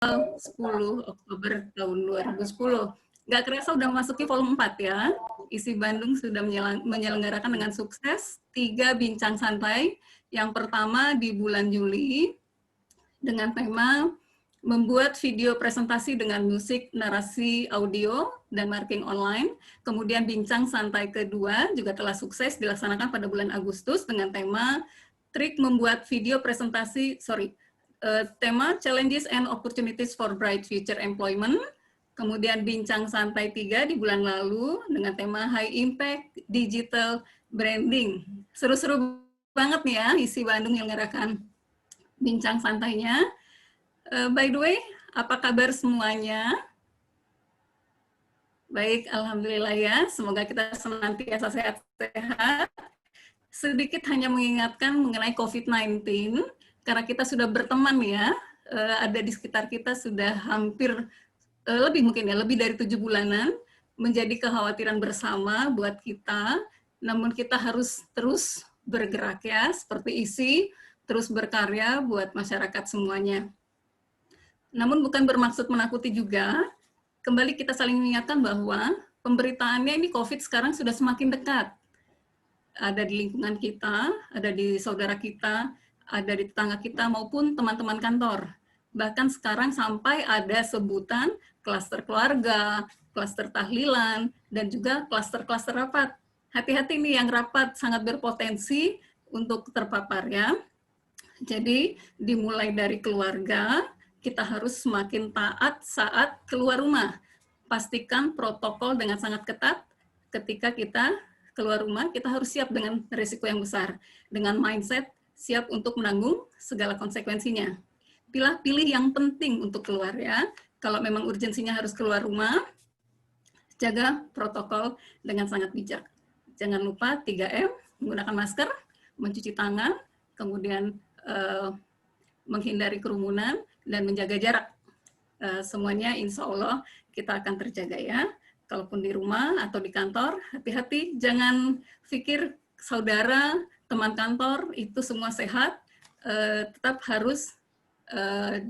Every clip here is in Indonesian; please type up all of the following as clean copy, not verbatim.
10 Oktober tahun 2010. Nggak kerasa udah memasuki volume 4 ya. Isi Bandung sudah menyelenggarakan dengan sukses 3 bincang santai. Yang pertama di bulan Juli dengan tema membuat video presentasi dengan musik, narasi audio, dan marketing online. Kemudian bincang santai kedua juga telah sukses dilaksanakan pada bulan Agustus dengan tema trik membuat video presentasi, tema Challenges and Opportunities for Bright Future Employment. Kemudian bincang santai 3 di bulan lalu dengan tema High Impact Digital Branding. Seru-seru banget nih ya isi Bandung yang ngerakan bincang santainya. By the way, apa kabar semuanya? Baik, alhamdulillah ya. Semoga kita senantiasa sehat-sehat. Sedikit hanya mengingatkan mengenai COVID-19, karena kita sudah berteman ya, ada di sekitar kita sudah hampir, lebih dari 7 bulanan, menjadi kekhawatiran bersama buat kita, namun kita harus terus bergerak ya, seperti isi, terus berkarya buat masyarakat semuanya. Namun bukan bermaksud menakuti juga, kembali kita saling mengingatkan bahwa pemberitaannya ini COVID sekarang sudah semakin dekat. Ada di lingkungan kita, ada di saudara kita, ada di tetangga kita maupun teman-teman kantor. Bahkan sekarang sampai ada sebutan klaster keluarga, klaster tahlilan, dan juga klaster-klaster rapat. Hati-hati nih yang rapat sangat berpotensi untuk terpapar ya. Jadi dimulai dari keluarga, kita harus semakin taat saat keluar rumah. Pastikan protokol dengan sangat ketat ketika kita keluar rumah, kita harus siap dengan risiko yang besar. Dengan mindset siap untuk menanggung segala konsekuensinya. Pilih yang penting untuk keluar ya. Kalau memang urgensinya harus keluar rumah, jaga protokol dengan sangat bijak. Jangan lupa 3M, menggunakan masker, mencuci tangan, kemudian menghindari kerumunan, dan menjaga jarak. Semuanya insya Allah kita akan terjaga ya. Kalaupun di rumah atau di kantor, hati-hati, jangan pikir saudara, teman kantor, itu semua sehat, tetap harus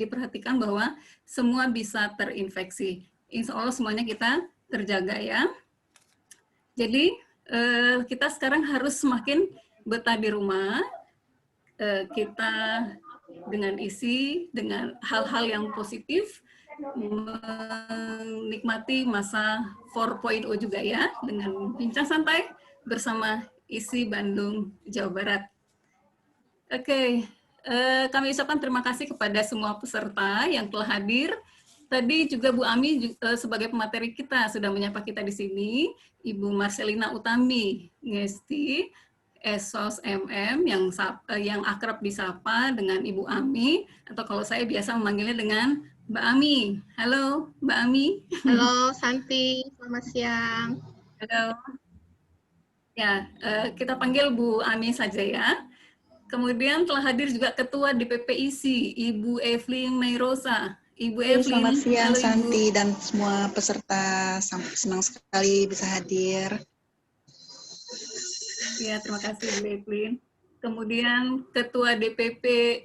diperhatikan bahwa semua bisa terinfeksi. Insya Allah semuanya kita terjaga ya. Jadi kita sekarang harus semakin betah di rumah, kita dengan isi, dengan hal-hal yang positif, menikmati masa 4.0 juga ya, dengan bincang santai bersama isi Bandung, Jawa Barat. Oke, kami ucapkan terima kasih kepada semua peserta yang telah hadir. Tadi juga Bu Ami sebagai pemateri kita sudah menyapa kita di sini, Ibu Marcelina Utami, Ngesti, Esos MM yang akrab disapa dengan Ibu Ami, atau kalau saya biasa memanggilnya dengan Mbak Ami. Halo, Mbak Ami. Halo, Santi. Selamat siang. Halo. Ya, kita panggil Bu Ami saja ya. Kemudian telah hadir juga Ketua DPP ISI, Ibu Evelyn Meirosa. Ibu Evelyn. Selamat siang, halo, Santi, Ibu. dan semua peserta. Senang sekali bisa hadir. Ya, terima kasih Bu Evelyn. Kemudian Ketua DPC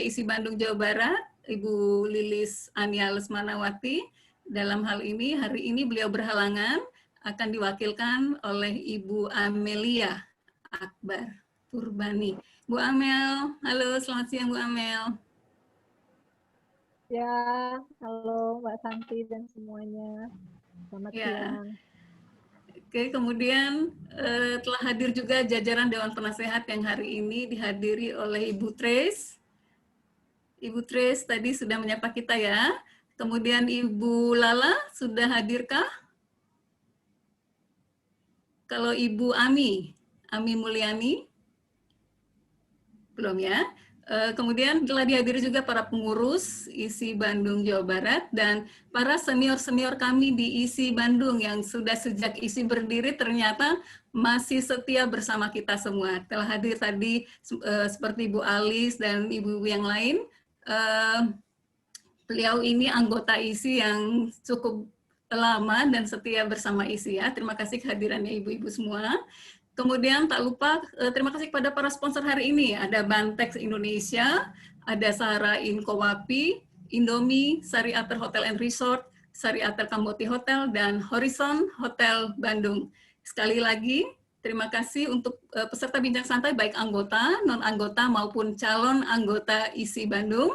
ISI Bandung Jawa Barat, Ibu Lilis Ania Lesmanawati. Dalam hal ini, hari ini beliau berhalangan, akan diwakilkan oleh Ibu Amelia Akbar Turbani. Bu Amel, halo, selamat siang Bu Amel. Ya, halo Mbak Santi dan semuanya. Selamat siang. Oke, kemudian telah hadir juga jajaran Dewan Penasehat yang hari ini dihadiri oleh Ibu Trace. Ibu Trace tadi sudah menyapa kita ya. Kemudian Ibu Lala sudah hadirkah? Kalau Ibu Ami Mulyani? Belum ya. Kemudian telah dihadiri juga para pengurus ISI Bandung Jawa Barat dan para senior-senior kami di ISI Bandung yang sudah sejak ISI berdiri ternyata masih setia bersama kita semua. Telah hadir tadi seperti Ibu Alis dan ibu-ibu yang lain. Beliau ini anggota ISI yang cukup lama dan setia bersama ISI ya. Terima kasih kehadirannya ibu-ibu semua. Kemudian tak lupa terima kasih kepada para sponsor hari ini. Ada Bantex Indonesia, ada Sahara Inkowapi, Indomie, Sari Ater Hotel and Resort, Sari Ater Kamboti Hotel, dan Horizon Hotel Bandung. Sekali lagi, terima kasih untuk peserta bincang santai, baik anggota, non-anggota, maupun calon anggota ISI Bandung.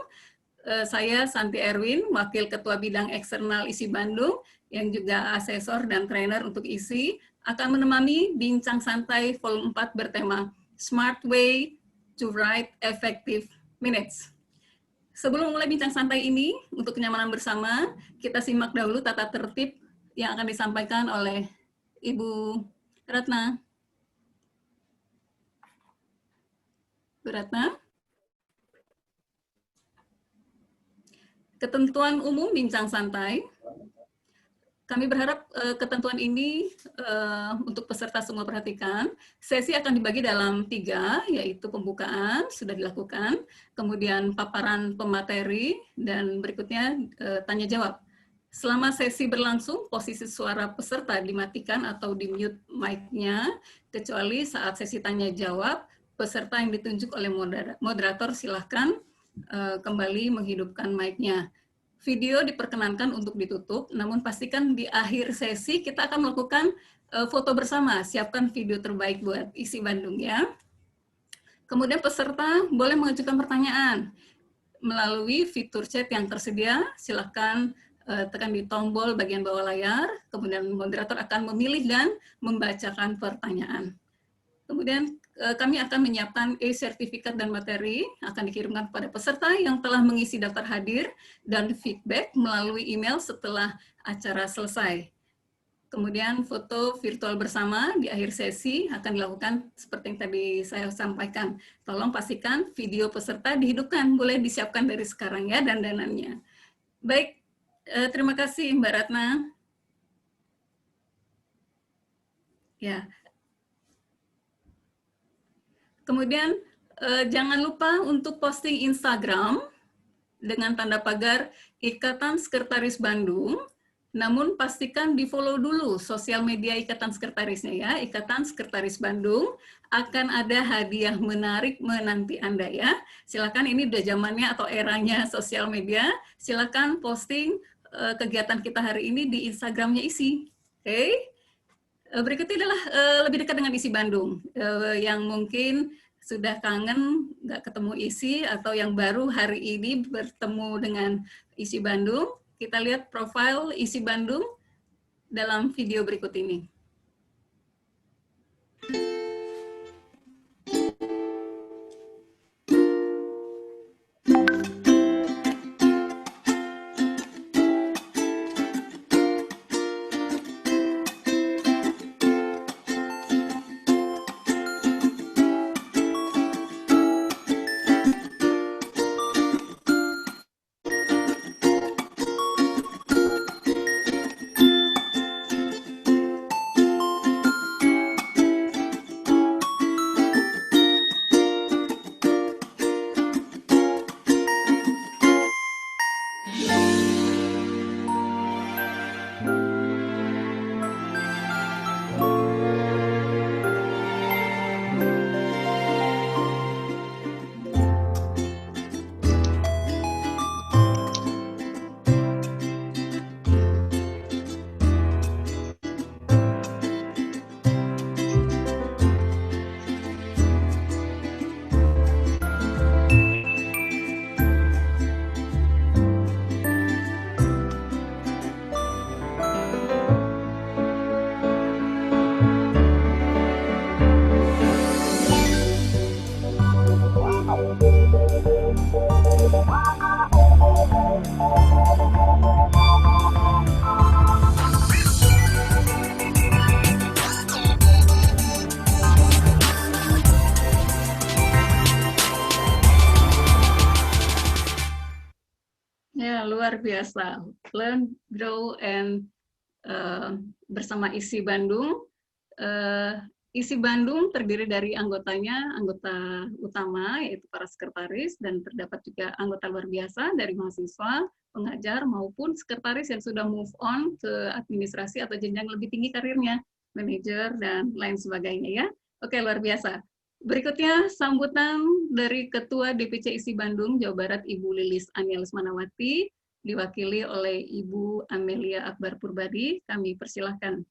Saya Santi Erwin, Wakil Ketua Bidang Eksternal ISI Bandung, yang juga asesor dan trainer untuk ISI, akan menemani bincang santai volume 4 bertema Smart Way to Write Effective Minutes. Sebelum mulai bincang santai ini, untuk kenyamanan bersama, kita simak dahulu tata tertib yang akan disampaikan oleh Ibu Ratna. Bu Ratna. Ketentuan umum bincang santai. Kami berharap ketentuan ini untuk peserta semua perhatikan. Sesi akan dibagi dalam 3, yaitu pembukaan, sudah dilakukan, kemudian paparan pemateri, dan berikutnya tanya jawab. Selama sesi berlangsung, posisi suara peserta dimatikan atau di-mute mic-nya, kecuali saat sesi tanya jawab, peserta yang ditunjuk oleh moderator silahkan kembali menghidupkan mic-nya. Video diperkenankan untuk ditutup, namun pastikan di akhir sesi kita akan melakukan foto bersama. Siapkan video terbaik buat ISI Bandung ya. Kemudian peserta boleh mengajukan pertanyaan melalui fitur chat yang tersedia. Silakan tekan di tombol bagian bawah layar, kemudian moderator akan memilih dan membacakan pertanyaan. Kemudian kami akan menyiapkan e-sertifikat dan materi akan dikirimkan kepada peserta yang telah mengisi daftar hadir dan feedback melalui email setelah acara selesai. Kemudian foto virtual bersama di akhir sesi akan dilakukan seperti yang tadi saya sampaikan. Tolong pastikan video peserta dihidupkan, boleh disiapkan dari sekarang ya dandanannya. Baik, terima kasih Mbak Ratna. Ya. Kemudian jangan lupa untuk posting Instagram dengan tanda pagar Ikatan Sekretaris Bandung, namun pastikan di-follow dulu sosial media Ikatan Sekretarisnya ya, Ikatan Sekretaris Bandung, akan ada hadiah menarik menanti Anda ya. Silakan, ini udah zamannya atau eranya sosial media, silakan posting kegiatan kita hari ini di Instagramnya ISI. Oke? Berikutnya adalah lebih dekat dengan ISI Bandung, yang mungkin sudah kangen nggak ketemu ISI atau yang baru hari ini bertemu dengan ISI Bandung. Kita lihat profil ISI Bandung dalam video berikut ini. Ya, luar biasa. Learn, grow, and bersama ISI Bandung. ISI Bandung terdiri dari anggotanya, anggota utama, yaitu para sekretaris, dan terdapat juga anggota luar biasa dari mahasiswa, pengajar, maupun sekretaris yang sudah move on ke administrasi atau jenjang lebih tinggi karirnya, manajer, dan lain sebagainya ya. Oke, luar biasa. Berikutnya sambutan dari Ketua DPC ISI Bandung, Jawa Barat, Ibu Lilis Ania Lesmanawati, diwakili oleh Ibu Amelia Akbar Purbadi. Kami persilahkan.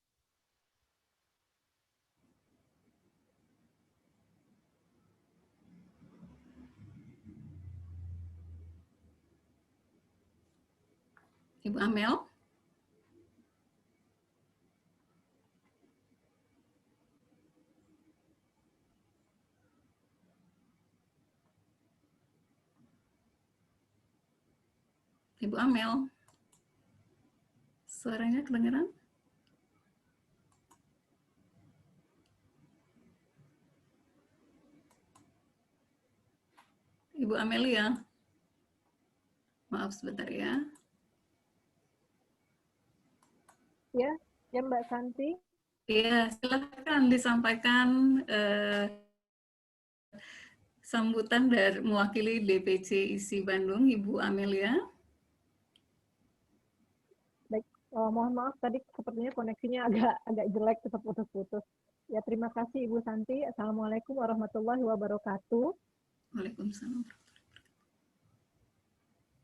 Ibu Amel. Ibu Amel. Suaranya kedengaran? Ibu Amelia. Maaf sebentar ya. Ya Mbak Santi. Ya, silakan disampaikan sambutan dari mewakili DPC ISI Bandung, Ibu Amelia. Baik, mohon maaf tadi sepertinya koneksinya agak jelek, terputus-putus. Ya, terima kasih Ibu Santi. Assalamualaikum warahmatullahi wabarakatuh. Waalaikumsalam.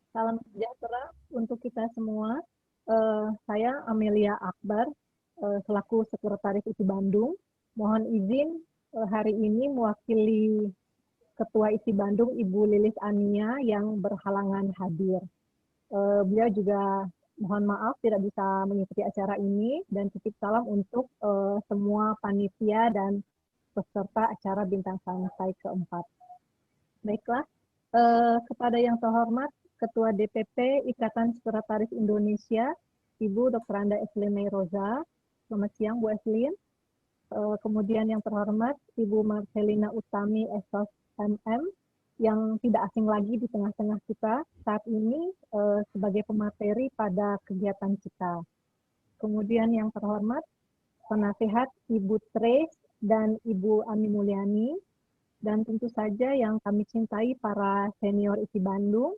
Salam sejahtera untuk kita semua. Saya Amelia Akbar, selaku Sekretaris ISI Bandung. Mohon izin hari ini mewakili Ketua ISI Bandung, Ibu Lilis Ania, yang berhalangan hadir. Beliau juga mohon maaf tidak bisa mengikuti acara ini, dan titip salam untuk semua panitia dan peserta acara Bintang Santai keempat. Baiklah, kepada yang terhormat Ketua DPP Ikatan Sekretaris Indonesia, Ibu Dr. Anda Eslin Roza. Selamat siang, Bu Eslin. Kemudian yang terhormat Ibu Marcelina Utami Esos MM, yang tidak asing lagi di tengah-tengah kita saat ini sebagai pemateri pada kegiatan kita. Kemudian yang terhormat penasehat Ibu Trace dan Ibu Ami Mulyani, dan tentu saja yang kami cintai para senior ISI Bandung,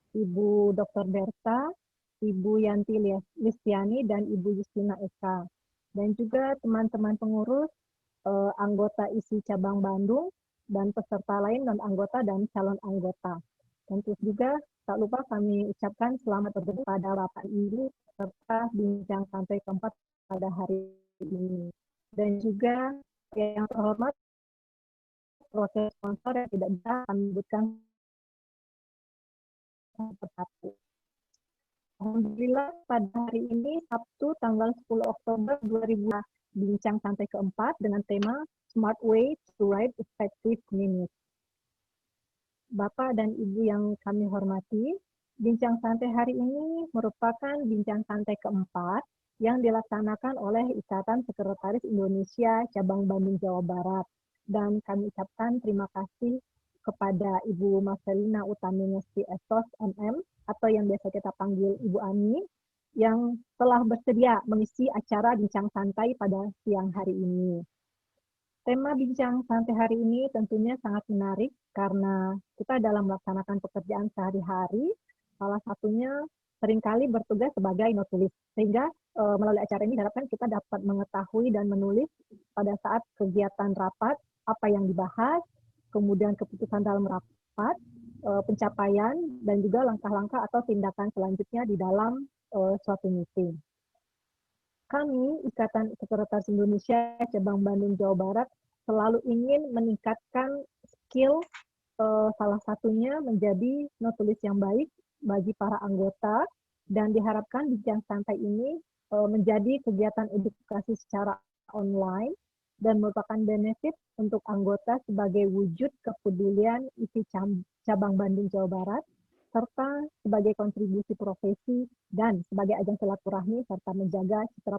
Ibu Dr. Berta, Ibu Yanti Listiani, dan Ibu Justina Eka. Dan juga teman-teman pengurus, anggota ISI Cabang Bandung, dan peserta lain non-anggota dan calon anggota. Tentu juga tak lupa kami ucapkan selamat bergabung pada rapat ini serta bincang santai keempat pada hari ini. Dan juga yang terhormat proses sponsor yang tidak bisa kami sebutkan persatu. Alhamdulillah pada hari ini Sabtu tanggal 10 Oktober 2020 bincang santai keempat dengan tema Smart Way to Write Effective Minutes. Bapak dan Ibu yang kami hormati, bincang santai hari ini merupakan bincang santai keempat yang dilaksanakan oleh Ikatan Sekretaris Indonesia Cabang Bandung Jawa Barat. Dan kami ucapkan terima kasih kepada Ibu Marcelina Utami Ngesti Esos MM, atau yang biasa kita panggil Ibu Ani, yang telah bersedia mengisi acara bincang santai pada siang hari ini. Tema bincang santai hari ini tentunya sangat menarik karena kita dalam melaksanakan pekerjaan sehari-hari, salah satunya seringkali bertugas sebagai notulis. Sehingga melalui acara ini diharapkan kita dapat mengetahui dan menulis pada saat kegiatan rapat apa yang dibahas, kemudian keputusan dalam rapat, pencapaian, dan juga langkah-langkah atau tindakan selanjutnya di dalam suatu meeting. Kami, Ikatan Sekretaris Indonesia Cabang Bandung Jawa Barat, selalu ingin meningkatkan skill salah satunya menjadi notulis yang baik bagi para anggota, dan diharapkan bincang santai ini menjadi kegiatan edukasi secara online dan merupakan benefit untuk anggota sebagai wujud kepedulian ISI Cabang Bandung Jawa Barat, serta sebagai kontribusi profesi dan sebagai ajang silaturahmi serta menjaga citra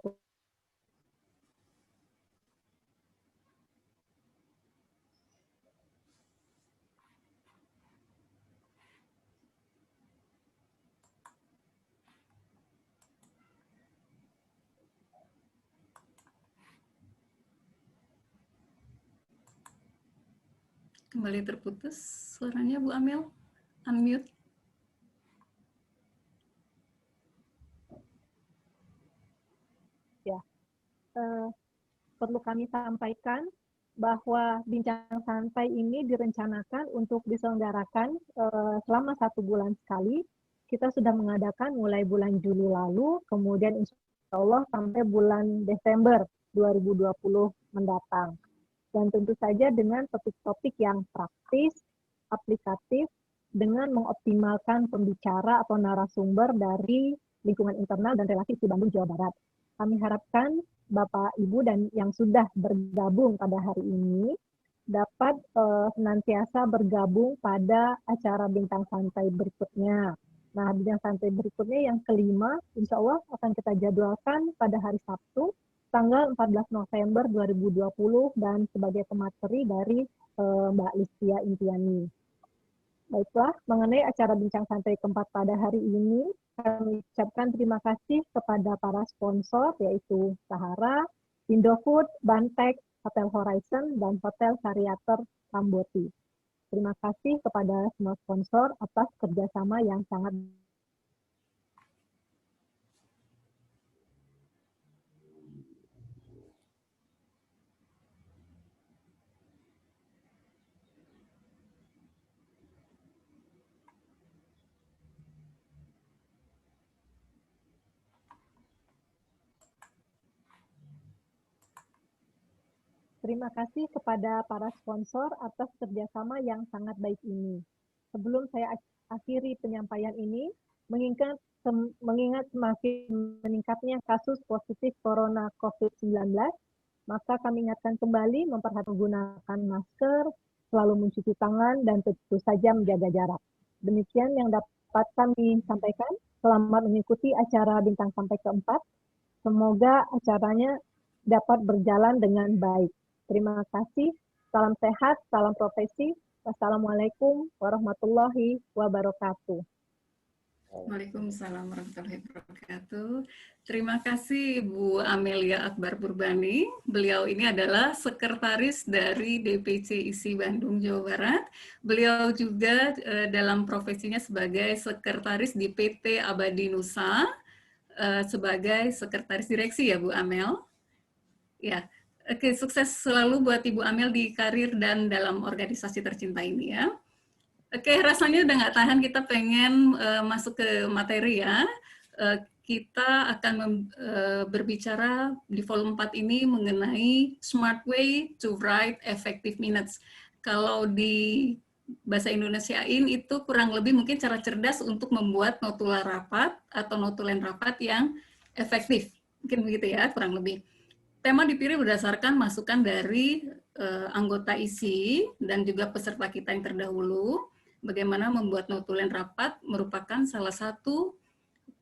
Kembali terputus suaranya Bu Amel. Unmute. ya. Perlu kami sampaikan bahwa bincang santai ini direncanakan untuk diselenggarakan selama 1 bulan sekali. Kita sudah mengadakan mulai bulan Juli lalu, kemudian insya Allah sampai bulan Desember 2020 mendatang. Dan tentu saja dengan topik-topik yang praktis, aplikatif, dengan mengoptimalkan pembicara atau narasumber dari lingkungan internal dan relasi di Bandung, Jawa Barat. Kami harapkan Bapak, Ibu, dan yang sudah bergabung pada hari ini dapat senantiasa bergabung pada acara Bintang Santai berikutnya. Nah, Bintang Santai berikutnya yang kelima, insya Allah akan kita jadwalkan pada hari Sabtu, tanggal 14 November 2020, dan sebagai pemateri dari Mbak Listia Intiani. Baiklah, mengenai acara Bincang Santai keempat pada hari ini, kami ucapkan terima kasih kepada para sponsor, yaitu Sahara, Indofood, Bantek, Hotel Horizon, dan Hotel Sariater Tamboti. Terima kasih kepada semua sponsor atas kerjasama yang sangat Terima kasih kepada para sponsor atas kerjasama yang sangat baik ini. Sebelum saya akhiri penyampaian ini, mengingat semakin meningkatnya kasus positif corona COVID-19, maka kami ingatkan kembali memperhatikan menggunakan masker, selalu mencuci tangan, dan tentu saja menjaga jarak. Demikian yang dapat kami sampaikan. Selamat mengikuti acara Bintang Sampai keempat. Semoga acaranya dapat berjalan dengan baik. Terima kasih. Salam sehat, salam profesi. Wassalamualaikum warahmatullahi wabarakatuh. Waalaikumsalam warahmatullahi wabarakatuh. Terima kasih Bu Amelia Akbar Purbani. Beliau ini adalah sekretaris dari DPC ISI Bandung, Jawa Barat. Beliau juga dalam profesinya sebagai sekretaris di PT Abadi Nusa, sebagai sekretaris direksi ya Bu Amel. Ya. Oke, sukses selalu buat Ibu Amel di karir dan dalam organisasi tercinta ini ya. Oke, rasanya udah nggak tahan, kita pengen masuk ke materi ya. Kita akan berbicara di volume 4 ini mengenai smart way to write effective minutes. Kalau di bahasa Indonesiain itu kurang lebih mungkin cara cerdas untuk membuat notula rapat atau notulen rapat yang efektif. Mungkin begitu ya, kurang lebih. Tema dipilih berdasarkan masukan dari anggota ISI dan juga peserta kita yang terdahulu. Bagaimana membuat notulen rapat merupakan salah satu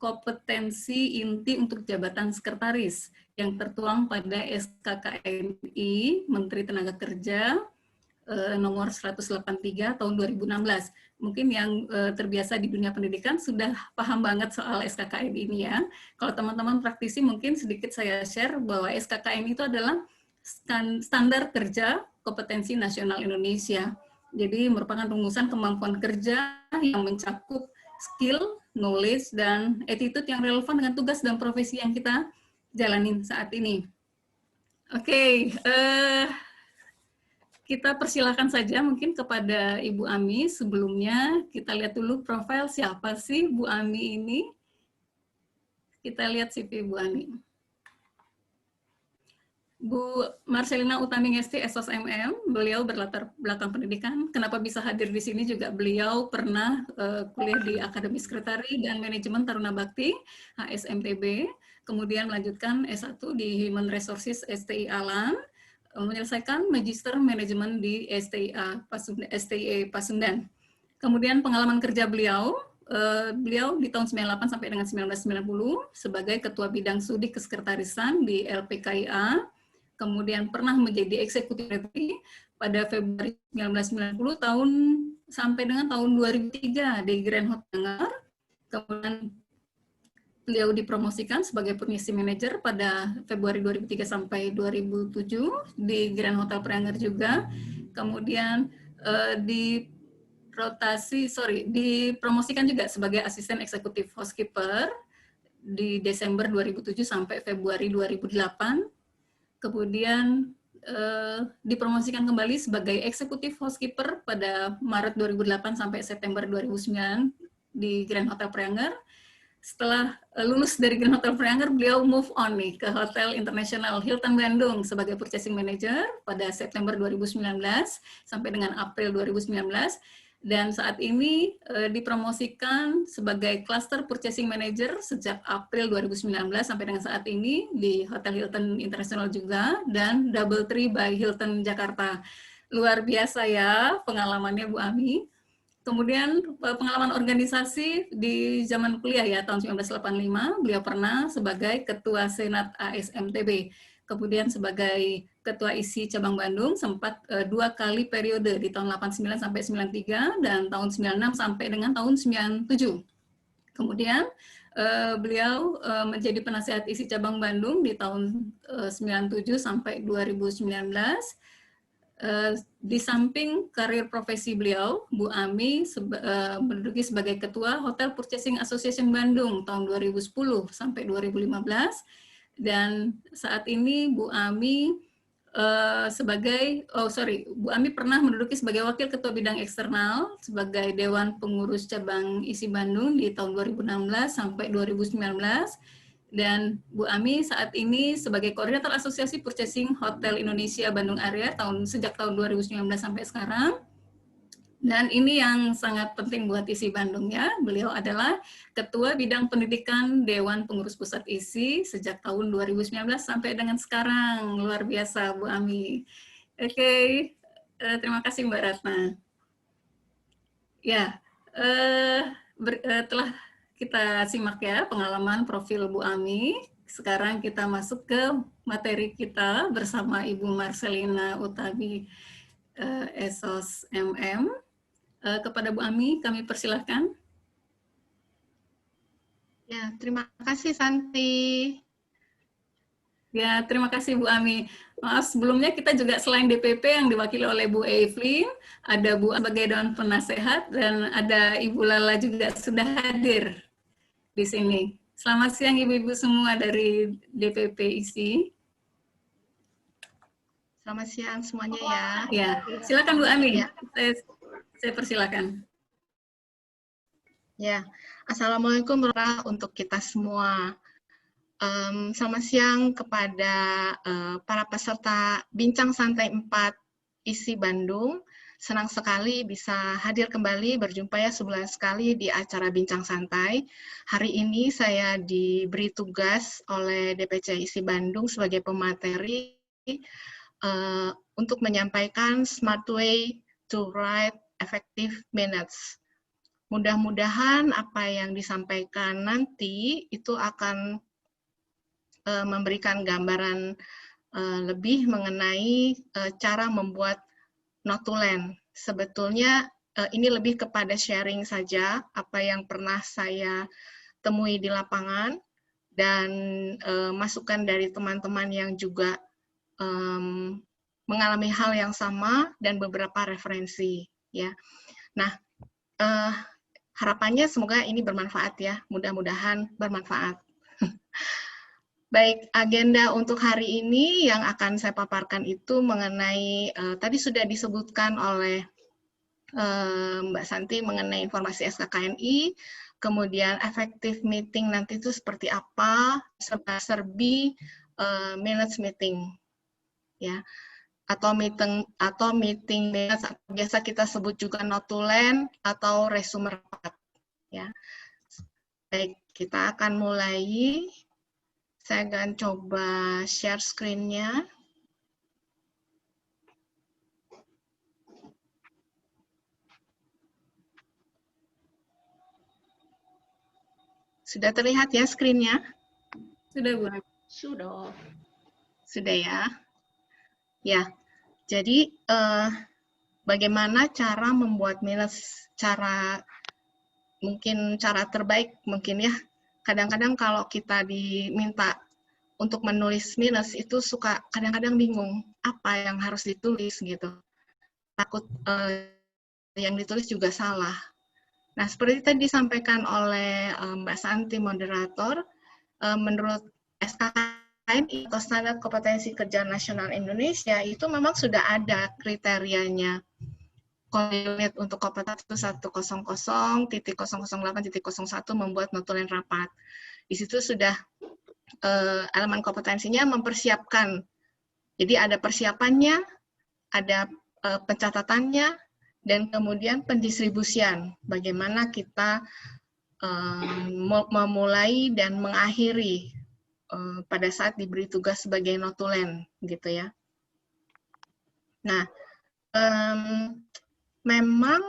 kompetensi inti untuk jabatan sekretaris yang tertuang pada SKKNI Menteri Tenaga Kerja nomor 183 tahun 2016. Mungkin yang terbiasa di dunia pendidikan sudah paham banget soal SKKN ini ya. Kalau teman-teman praktisi mungkin sedikit saya share bahwa SKKN itu adalah standar kerja kompetensi nasional Indonesia. Jadi merupakan rumusan kemampuan kerja yang mencakup skill, knowledge, dan attitude yang relevan dengan tugas dan profesi yang kita jalanin saat ini. Oke, kita persilakan saja mungkin kepada Ibu Ami. Sebelumnya kita lihat dulu profil siapa sih Bu Ami ini. Kita lihat CV Bu Ami. Bu Marcelina Utamingesti, SOSMM, beliau berlatar belakang pendidikan. Kenapa bisa hadir di sini juga beliau pernah kuliah di Akademi Sekretari dan Manajemen Taruna Bakti, HSMTB, kemudian melanjutkan S1 di Human Resources STI Alam, menyelesaikan Magister Manajemen di STIA Pasundan. Kemudian pengalaman kerja beliau di tahun 98 sampai dengan 1990 sebagai Ketua Bidang Studi Kesekretarisan di LPKIA, kemudian pernah menjadi eksekutif pada Februari 1990 sampai dengan tahun 2003 di Grand Hotel. Kemudian beliau dipromosikan sebagai Purnisi Manager pada Februari 2003 sampai 2007 di Grand Hotel Preanger juga. Kemudian dipromosikan juga sebagai Asisten Eksekutif Housekeeper di Desember 2007 sampai Februari 2008. Kemudian dipromosikan kembali sebagai eksekutif housekeeper pada Maret 2008 sampai September 2009 di Grand Hotel Preanger. Setelah lulus dari Grand Hotel Preanger, beliau move on nih ke Hotel International Hilton Bandung sebagai purchasing manager pada September 2019 sampai dengan April 2019. Dan saat ini dipromosikan sebagai Cluster Purchasing Manager sejak April 2019 sampai dengan saat ini di Hotel Hilton International juga, dan Double Tree by Hilton Jakarta. Luar biasa ya pengalamannya Bu Ami. Kemudian pengalaman organisasi di zaman kuliah ya, tahun 1985, beliau pernah sebagai Ketua Senat ASMTB. Kemudian sebagai Ketua ISI Cabang Bandung, sempat 2 kali periode di tahun 89 sampai 93 dan tahun 96 sampai dengan tahun 97. Kemudian beliau menjadi penasehat ISI Cabang Bandung di tahun 97 sampai 2019. Di samping karir profesi beliau, Bu Ami menduduki sebagai Ketua Hotel Purchasing Association Bandung tahun 2010 sampai 2015. Dan saat ini Bu Ami Bu Ami pernah menduduki sebagai Wakil Ketua Bidang Eksternal sebagai Dewan Pengurus Cabang ISI Bandung di tahun 2016 sampai 2019. Dan Bu Ami saat ini sebagai Koordinator Asosiasi Purchasing Hotel Indonesia Bandung Area sejak tahun 2019 sampai sekarang. Dan ini yang sangat penting buat ISI Bandung ya, beliau adalah Ketua Bidang Pendidikan Dewan Pengurus Pusat ISI sejak tahun 2019 sampai dengan sekarang. Luar biasa Bu Ami. Oke, terima kasih Mbak Ratna. Ya, telah kita simak ya pengalaman profil Bu Ami. Sekarang kita masuk ke materi kita bersama Ibu Marcelina Utabi, Esos MM. Kepada Bu Ami, kami persilahkan. Ya, terima kasih Santi. Ya, terima kasih Bu Ami. Maaf, sebelumnya kita juga selain DPP yang diwakili oleh Bu Evelyn, ada Bu sebagai Dewan Penasehat, dan ada Ibu Lala juga sudah hadir di sini. Selamat siang Ibu-Ibu semua dari DPP ISI. Selamat siang semuanya ya. Ya, silakan Bu Ami. Ya. Saya persilakan. Ya, Assalamualaikum warahmatullahi untuk kita semua. Selamat siang kepada para peserta Bincang Santai 4 ISI Bandung. Senang sekali bisa hadir kembali, berjumpa ya sebulan sekali di acara Bincang Santai. Hari ini saya diberi tugas oleh DPC ISI Bandung sebagai pemateri untuk menyampaikan Smart Way to Write Effective Minutes. Mudah-mudahan apa yang disampaikan nanti itu akan memberikan gambaran lebih mengenai cara membuat notulen. Sebetulnya ini lebih kepada sharing saja apa yang pernah saya temui di lapangan dan masukan dari teman-teman yang juga mengalami hal yang sama dan beberapa referensi. Ya, nah harapannya semoga ini bermanfaat ya, mudah-mudahan bermanfaat. Baik, agenda untuk hari ini yang akan saya paparkan itu mengenai tadi sudah disebutkan oleh Mbak Santi mengenai informasi SKKNI, kemudian effective meeting nanti itu seperti apa, serba-serbi minutes meeting, ya. Atau meeting minutes, biasa kita sebut juga notulen atau resume rapat, ya. Baik, kita akan mulai. Saya akan coba share screen-nya. Sudah terlihat ya screen-nya? Sudah Bu. Sudah. Sudah ya. Ya, jadi bagaimana cara membuat minutes, mungkin cara terbaik mungkin ya. Kadang-kadang kalau kita diminta untuk menulis minutes itu suka kadang-kadang bingung apa yang harus ditulis gitu. Takut yang ditulis juga salah. Nah, seperti tadi disampaikan oleh Mbak Santi moderator, menurut SKK atau standar kompetensi kerja nasional Indonesia itu memang sudah ada kriterianya. Unit untuk kompetensi 100.008.001 membuat notulen rapat. Di situ sudah elemen kompetensinya mempersiapkan. Jadi ada persiapannya, ada pencatatannya, dan kemudian pendistribusian. Bagaimana kita memulai dan mengakhiri pada saat diberi tugas sebagai notulen, gitu ya. Nah, memang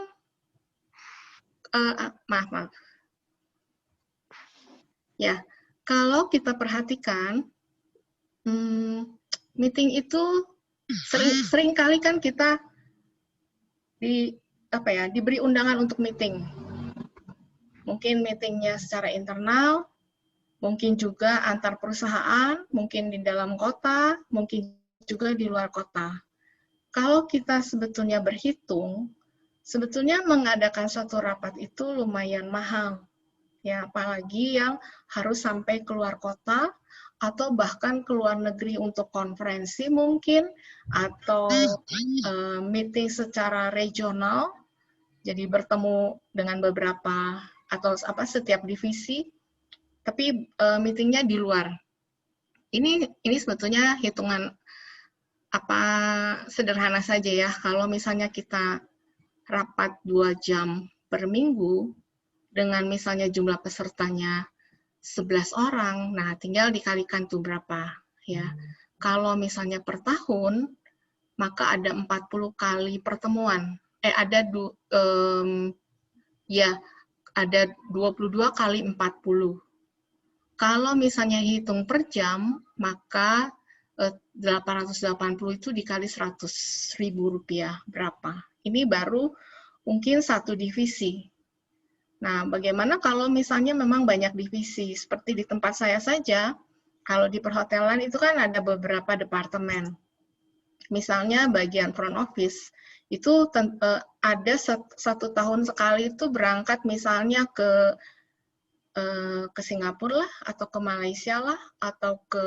maaf. Ya, kalau kita perhatikan, meeting itu sering kali kan kita diberi undangan untuk meeting. Mungkin meetingnya secara internal, mungkin juga antar perusahaan, mungkin di dalam kota, mungkin juga di luar kota. Kalau kita sebetulnya berhitung, sebetulnya mengadakan suatu rapat itu lumayan mahal. Ya, apalagi yang harus sampai keluar kota, atau bahkan ke luar negeri untuk konferensi mungkin, atau meeting secara regional, jadi bertemu dengan beberapa, atau setiap divisi, tapi meetingnya di luar. Ini sebetulnya hitungan sederhana saja ya, kalau misalnya kita rapat 2 jam per minggu, dengan misalnya jumlah pesertanya 11 orang, nah tinggal dikalikan tuh berapa ya. Kalau misalnya per tahun, maka ada 40 kali pertemuan. Ada 22 kali 40. Kalau misalnya hitung per jam, maka 880 itu dikali 100.000 rupiah berapa? Ini baru mungkin satu divisi. Nah, bagaimana kalau misalnya memang banyak divisi? Seperti di tempat saya saja, kalau di perhotelan itu kan ada beberapa departemen. Misalnya bagian front office, itu ada 1 tahun sekali itu berangkat misalnya ke Singapura lah, atau ke Malaysia lah, atau ke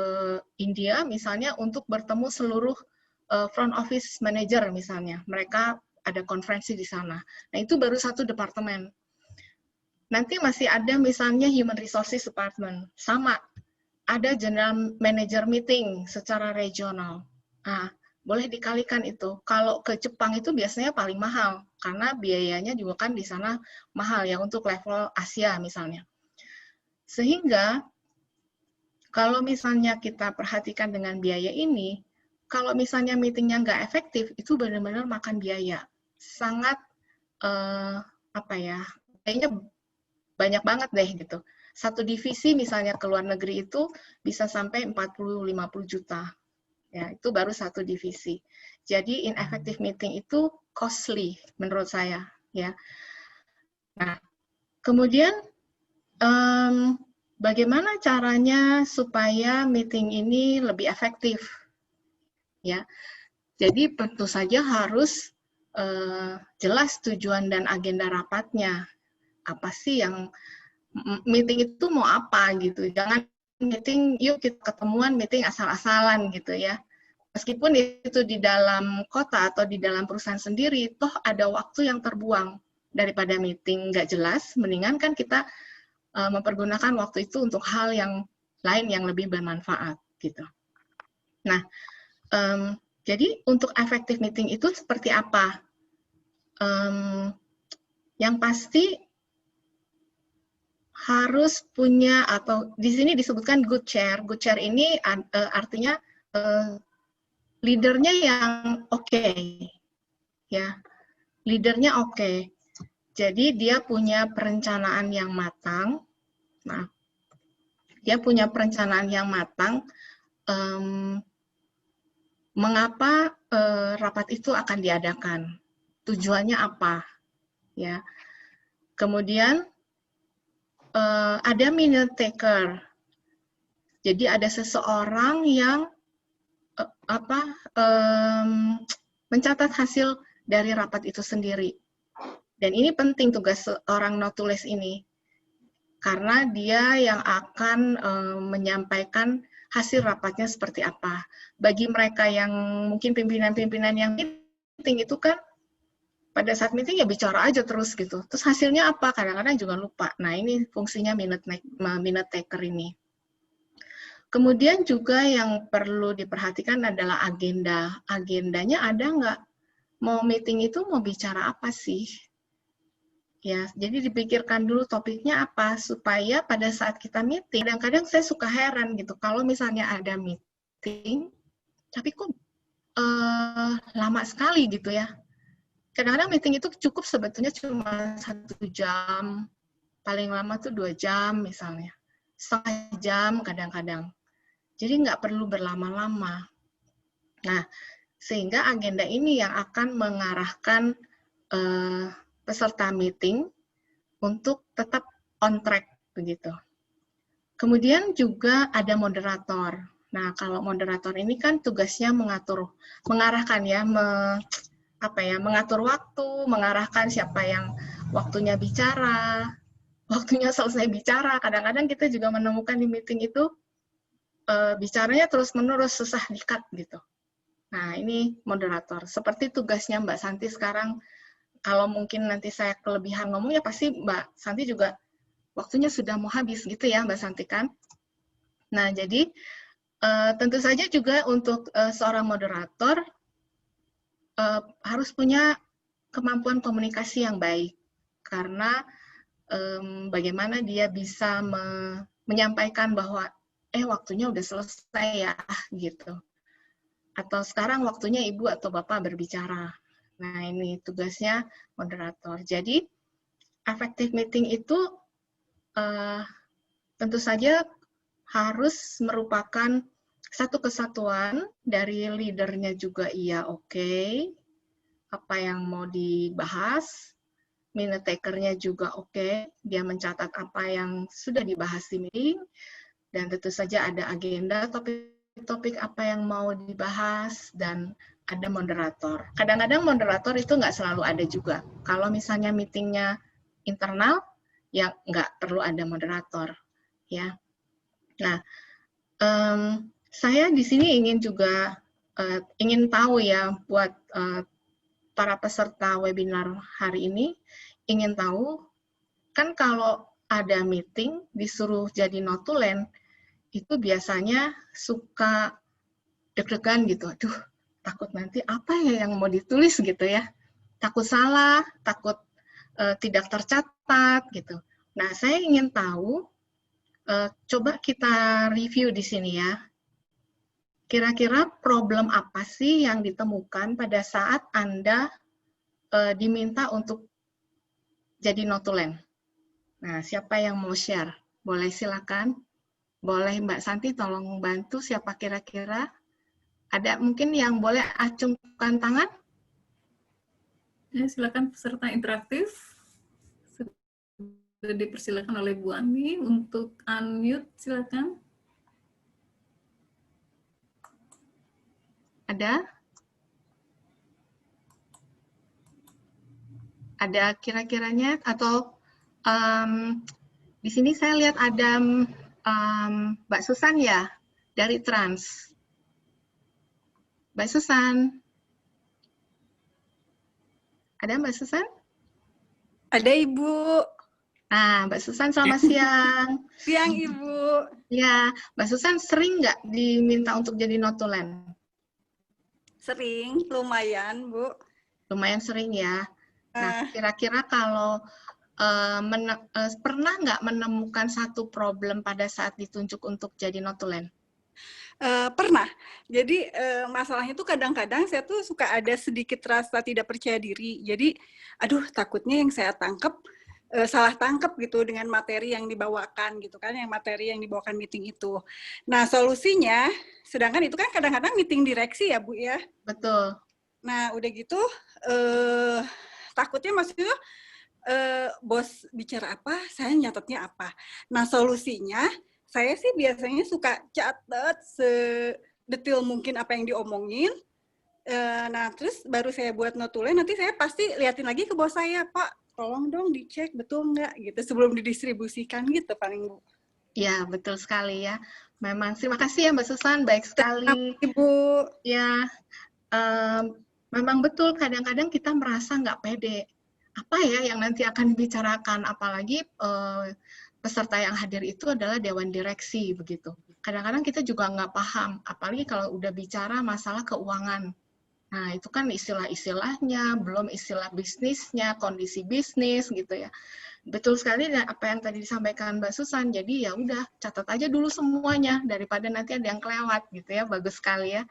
India misalnya untuk bertemu seluruh front office manager misalnya. Mereka ada konferensi di sana. Nah, itu baru satu departemen. Nanti masih ada misalnya Human Resources Department, sama. Ada General Manager Meeting secara regional. Nah, boleh dikalikan itu. Kalau ke Jepang itu biasanya paling mahal, karena biayanya juga kan di sana mahal ya, untuk level Asia misalnya. Sehingga, kalau misalnya kita perhatikan dengan biaya ini, kalau misalnya meetingnya nggak efektif, itu benar-benar makan biaya. Sangat, kayaknya banyak banget deh gitu. Satu divisi misalnya ke luar negeri itu bisa sampai 40-50 juta. Ya, itu baru satu divisi. Jadi ineffective meeting itu costly menurut saya, ya. Nah, kemudian bagaimana caranya supaya meeting ini lebih efektif? Ya. Jadi tentu saja harus jelas tujuan dan agenda rapatnya. Apa sih yang meeting itu mau apa gitu, jangan meeting yuk kita ketemuan meeting asal-asalan gitu ya. Meskipun itu di dalam kota atau di dalam perusahaan sendiri, toh ada waktu yang terbuang. Daripada meeting nggak jelas, mendingan kan kita mempergunakan waktu itu untuk hal yang lain yang lebih bermanfaat gitu. Nah, jadi untuk effective meeting itu seperti apa? Yang pasti harus punya, atau di sini disebutkan good chair. Good chair ini artinya leadernya yang oke, ya. Leadernya oke. Jadi dia punya perencanaan yang matang. Nah, dia punya perencanaan yang matang. Mengapa rapat itu akan diadakan? Tujuannya apa? Ya. Kemudian ada minute taker. Jadi ada seseorang yang mencatat hasil dari rapat itu sendiri. Dan ini penting tugas seorang notulis ini, karena dia yang akan menyampaikan hasil rapatnya seperti apa. Bagi mereka yang mungkin pimpinan-pimpinan yang meeting itu kan pada saat meeting ya bicara aja terus gitu. Terus hasilnya apa? Kadang-kadang juga lupa. Nah, ini fungsinya minute taker ini. Kemudian juga yang perlu diperhatikan adalah agenda. Agendanya ada nggak? Mau meeting itu mau bicara apa sih? Ya, jadi dipikirkan dulu topiknya apa, supaya pada saat kita meeting, kadang-kadang saya suka heran gitu, kalau misalnya ada meeting, tapi kok lama sekali gitu ya. Kadang-kadang meeting itu cukup sebetulnya cuma 1 jam, paling lama tuh 2 jam misalnya, setengah jam kadang-kadang. Jadi nggak perlu berlama-lama. Nah, sehingga agenda ini yang akan mengarahkan peserta meeting untuk tetap on track begitu. Kemudian juga ada moderator. Nah, kalau moderator ini kan tugasnya mengarahkan ya, mengatur waktu, mengarahkan siapa yang waktunya bicara, waktunya selesai bicara. Kadang-kadang kita juga menemukan di meeting itu bicaranya terus-menerus, susah di-cut gitu. Nah, ini moderator. Seperti tugasnya Mbak Santi sekarang, kalau mungkin nanti saya kelebihan ngomong, ya pasti Mbak Santi juga waktunya sudah mau habis gitu ya Mbak Santi kan. Nah, jadi tentu saja juga untuk seorang moderator harus punya kemampuan komunikasi yang baik. Karena bagaimana dia bisa menyampaikan bahwa waktunya udah selesai ya gitu. Atau sekarang waktunya Ibu atau Bapak berbicara. Nah, ini tugasnya moderator. Jadi, effective meeting itu tentu saja harus merupakan satu kesatuan dari leadernya juga iya oke, apa yang mau dibahas, minute taker-nya juga oke, dia mencatat apa yang sudah dibahas di meeting, dan tentu saja ada agenda topik apa yang mau dibahas, dan ada moderator. Kadang-kadang moderator itu nggak selalu ada juga. Kalau misalnya meetingnya internal, ya nggak perlu ada moderator. Ya. Nah, saya di sini ingin juga ingin tahu ya buat para peserta webinar hari ini, ingin tahu kan kalau ada meeting disuruh jadi notulen, itu biasanya suka deg-degan gitu, aduh takut nanti apa ya yang mau ditulis gitu ya, takut salah, takut tidak tercatat gitu. Nah, saya ingin tahu, coba kita review di sini ya, kira-kira problem apa sih yang ditemukan pada saat Anda diminta untuk jadi notulen? Nah, siapa yang mau share? Boleh silakan. Boleh Mbak Santi tolong bantu siapa kira-kira? Ada mungkin yang boleh acungkan tangan? Ya, silakan peserta interaktif. Sudah dipersilakan oleh Bu Ani untuk unmute, silakan. Ada? Ada kira-kiranya? Atau di sini saya lihat ada Mbak Susan ya, dari Trans. Mbak Susan. Ada Mbak Susan? Ada Ibu. Nah, Mbak Susan selamat siang. Siang Ibu. Ya, Mbak Susan sering nggak diminta untuk jadi notulen? Sering, lumayan Bu. Lumayan sering ya. Nah, kira-kira kalau pernah nggak menemukan satu problem pada saat ditunjuk untuk jadi notulen? Pernah. Jadi masalahnya tuh kadang-kadang saya tuh suka ada sedikit rasa tidak percaya diri. Jadi, aduh takutnya yang saya tangkap salah tangkap gitu dengan materi yang dibawakan gitu kan, yang materi yang dibawakan meeting itu. Nah, solusinya, sedangkan itu kan kadang-kadang meeting direksi ya Bu ya. Betul. Nah, udah gitu takutnya maksudnya bos bicara apa, saya nyatetnya apa. Nah, solusinya saya sih biasanya suka catat sedetil mungkin apa yang diomongin. Nah, terus baru saya buat notulen, nanti saya pasti liatin lagi ke bos saya, Pak, tolong dong dicek betul nggak gitu sebelum didistribusikan gitu paling Bu. Ya, betul sekali ya. Memang terima kasih ya Mbak Susan, baik sekali. Ibu. Ya, memang betul kadang-kadang kita merasa nggak pede. Apa ya yang nanti akan dibicarakan, apalagi peserta yang hadir itu adalah dewan direksi begitu. Kadang-kadang kita juga nggak paham, apalagi kalau udah bicara masalah keuangan. Nah, itu kan istilah-istilahnya, belum istilah bisnisnya, kondisi bisnis gitu ya. Betul sekali apa yang tadi disampaikan Mbak Susan. Jadi ya udah catat aja dulu semuanya daripada nanti ada yang kelewat gitu ya. Bagus sekali ya.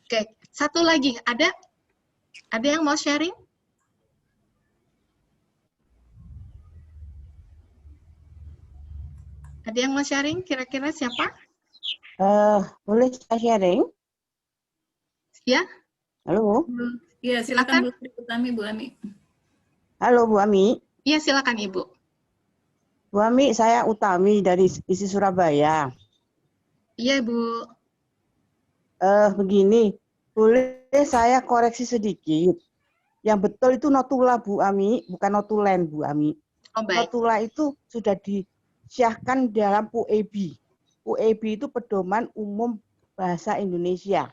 Oke, satu lagi ada yang mau sharing? Ada yang mau sharing? Kira-kira siapa? Boleh saya sharing? Ya. Halo. Iya, silakan Bu Utami, Bu Ami. Halo Bu Ami. Iya, silakan Ibu. Bu Ami, saya Utami dari ISI Surabaya. Iya, Bu. Begini, boleh saya koreksi sedikit. Yang betul itu notula Bu Ami, bukan notulen Bu Ami. Oh, baik. Notula itu sudah disiahkan dalam PUEB. PUEB itu Pedoman Umum Bahasa Indonesia.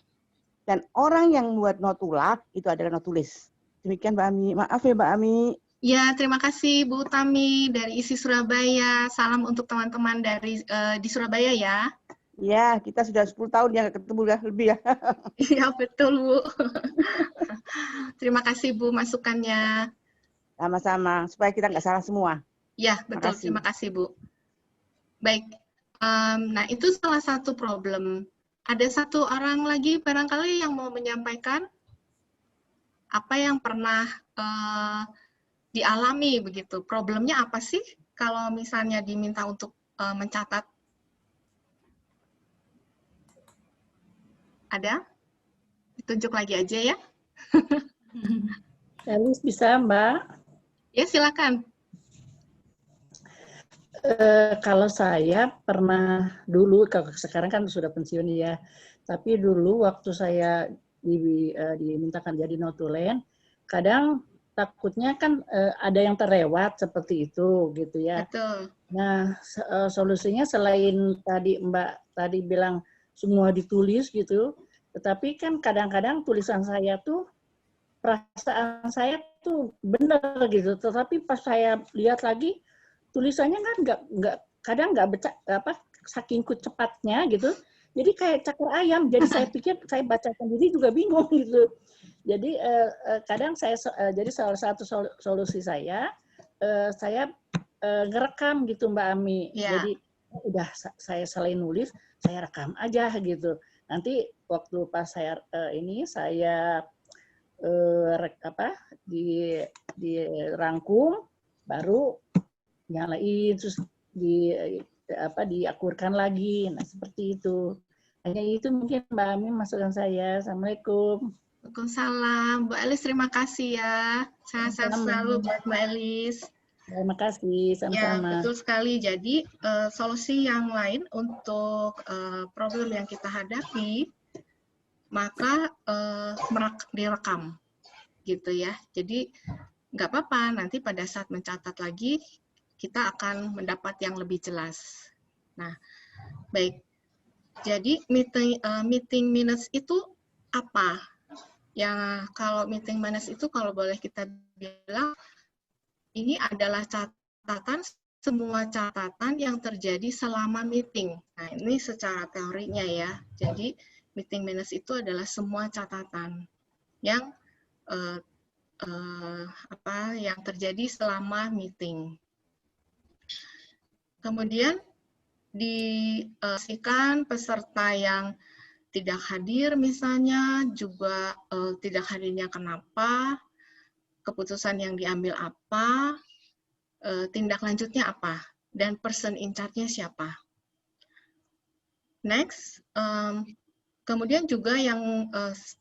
Dan orang yang membuat notula itu adalah notulis. Demikian Mbak Ami. Maaf ya Mbak Ami. Ya, terima kasih Bu Utami dari ISI Surabaya. Salam untuk teman-teman dari di Surabaya ya. Ya, kita sudah 10 tahun ya ketemu ya lebih ya. Iya, betul Bu. Terima kasih Bu masukannya. Sama-sama, supaya kita nggak salah semua. Ya, betul. Terima kasih Bu. Baik, nah itu salah satu problem. Ada satu orang lagi barangkali yang mau menyampaikan apa yang pernah dialami begitu. Problemnya apa sih kalau misalnya diminta untuk mencatat? Ada? Ditunjuk lagi aja ya. Elis bisa Mbak? Ya, silakan. Kalau saya pernah dulu, sekarang kan sudah pensiun ya, tapi dulu waktu saya dimintakan jadi notulen, kadang takutnya kan ada yang terlewat seperti itu gitu ya. Betul. Nah, solusinya selain tadi Mbak tadi bilang semua ditulis gitu, tetapi kan kadang-kadang tulisan saya tuh, perasaan saya tuh benar gitu, tetapi pas saya lihat lagi, tulisannya kan kadang nggak saking cepatnya gitu, jadi kayak cakar ayam. Jadi saya pikir saya baca sendiri juga bingung gitu. Jadi kadang jadi salah satu solusi saya ngerekam gitu Mbak Ami. Ya. Jadi udah saya selain nulis saya rekam aja gitu. Nanti waktu pas saya dirangkum baru nyalain terus diakurkan lagi. Nah, seperti itu. Hanya itu mungkin Mbak Ami masukan saya. Assalamualaikum. Waalaikumsalam. Bu Elis terima kasih ya. Sehat-sehat selalu buat Mbak Elis. Terima kasih, sama-sama. Ya, betul sekali. Jadi solusi yang lain untuk problem yang kita hadapi, maka direkam, gitu ya. Jadi nggak apa-apa. Nanti pada saat mencatat lagi, kita akan mendapat yang lebih jelas. Nah, baik. Jadi meeting minutes itu apa? Ya, kalau meeting minutes itu kalau boleh kita bilang, ini adalah semua catatan yang terjadi selama meeting. Nah, ini secara teorinya ya. Jadi, meeting minutes itu adalah semua catatan yang yang terjadi selama meeting. Kemudian dipastikan peserta yang tidak hadir misalnya juga tidak hadirnya kenapa, keputusan yang diambil apa, tindak lanjutnya apa, dan person in charge-nya siapa. Next, kemudian juga yang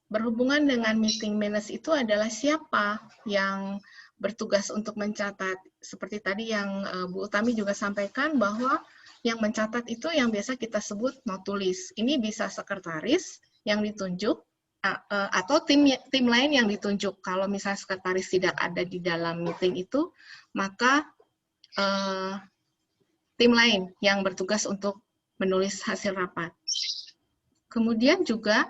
berhubungan dengan meeting minutes itu adalah siapa yang bertugas untuk mencatat. Seperti tadi yang Bu Utami juga sampaikan bahwa yang mencatat itu yang biasa kita sebut notulis. Ini bisa sekretaris yang ditunjuk atau tim lain yang ditunjuk. Kalau misalnya sekretaris tidak ada di dalam meeting itu, maka tim lain yang bertugas untuk menulis hasil rapat. Kemudian juga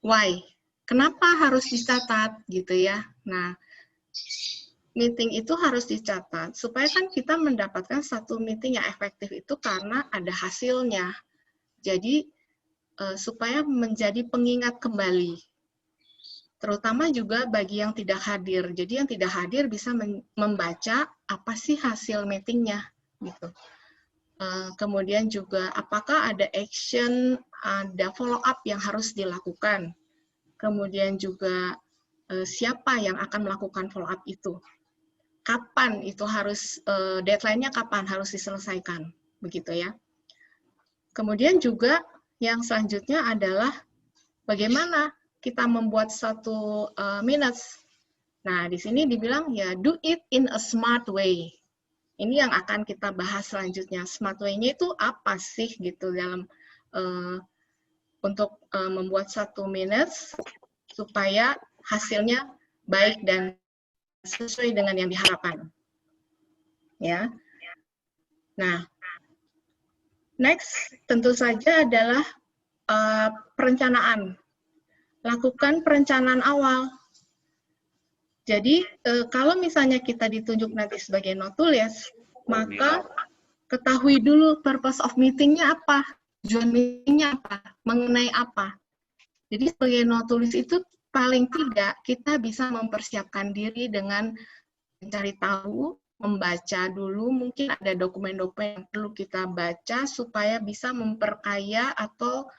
why? Kenapa harus dicatat gitu ya? Nah, meeting itu harus dicatat supaya kan kita mendapatkan satu meeting yang efektif itu karena ada hasilnya. Jadi supaya menjadi pengingat kembali. Terutama juga bagi yang tidak hadir. Jadi yang tidak hadir bisa membaca apa sih hasil meetingnya gitu. Kemudian juga apakah ada action, ada follow up yang harus dilakukan. Kemudian juga siapa yang akan melakukan follow up itu. Kapan itu harus, deadline-nya kapan harus diselesaikan, begitu ya. Kemudian juga yang selanjutnya adalah bagaimana kita membuat satu minutes. Nah, di sini dibilang ya do it in a smart way. Ini yang akan kita bahas selanjutnya. Smart way-nya itu apa sih gitu dalam untuk membuat satu minutes supaya hasilnya baik dan sesuai dengan yang diharapkan. Ya. Nah, next tentu saja adalah perencanaan. Lakukan perencanaan awal. Jadi, kalau misalnya kita ditunjuk nanti sebagai notulis, maka ketahui dulu purpose of meeting-nya apa, tujuan meeting-nya apa, mengenai apa. Jadi, sebagai notulis itu paling tidak kita bisa mempersiapkan diri dengan mencari tahu, membaca dulu, mungkin ada dokumen-dokumen yang perlu kita baca supaya bisa memperkaya atau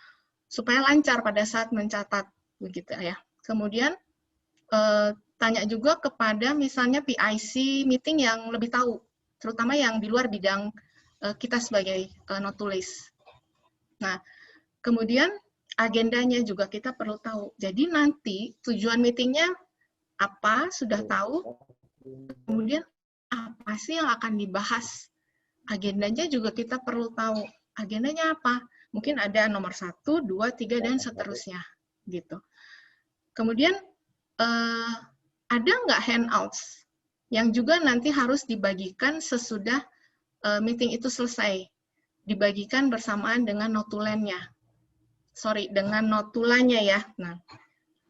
supaya lancar pada saat mencatat, begitu ya. Kemudian tanya juga kepada misalnya PIC meeting yang lebih tahu, terutama yang di luar bidang kita sebagai notulis. Nah, kemudian agendanya juga kita perlu tahu. Jadi nanti tujuan meetingnya apa, sudah tahu, kemudian apa sih yang akan dibahas. Agendanya juga kita perlu tahu. Agendanya apa? Mungkin ada nomor 1, 2, 3, dan seterusnya. Gitu. Kemudian, ada nggak handouts yang juga nanti harus dibagikan sesudah meeting itu selesai. Dibagikan bersamaan dengan notulennya. Dengan notulannya ya. Nah,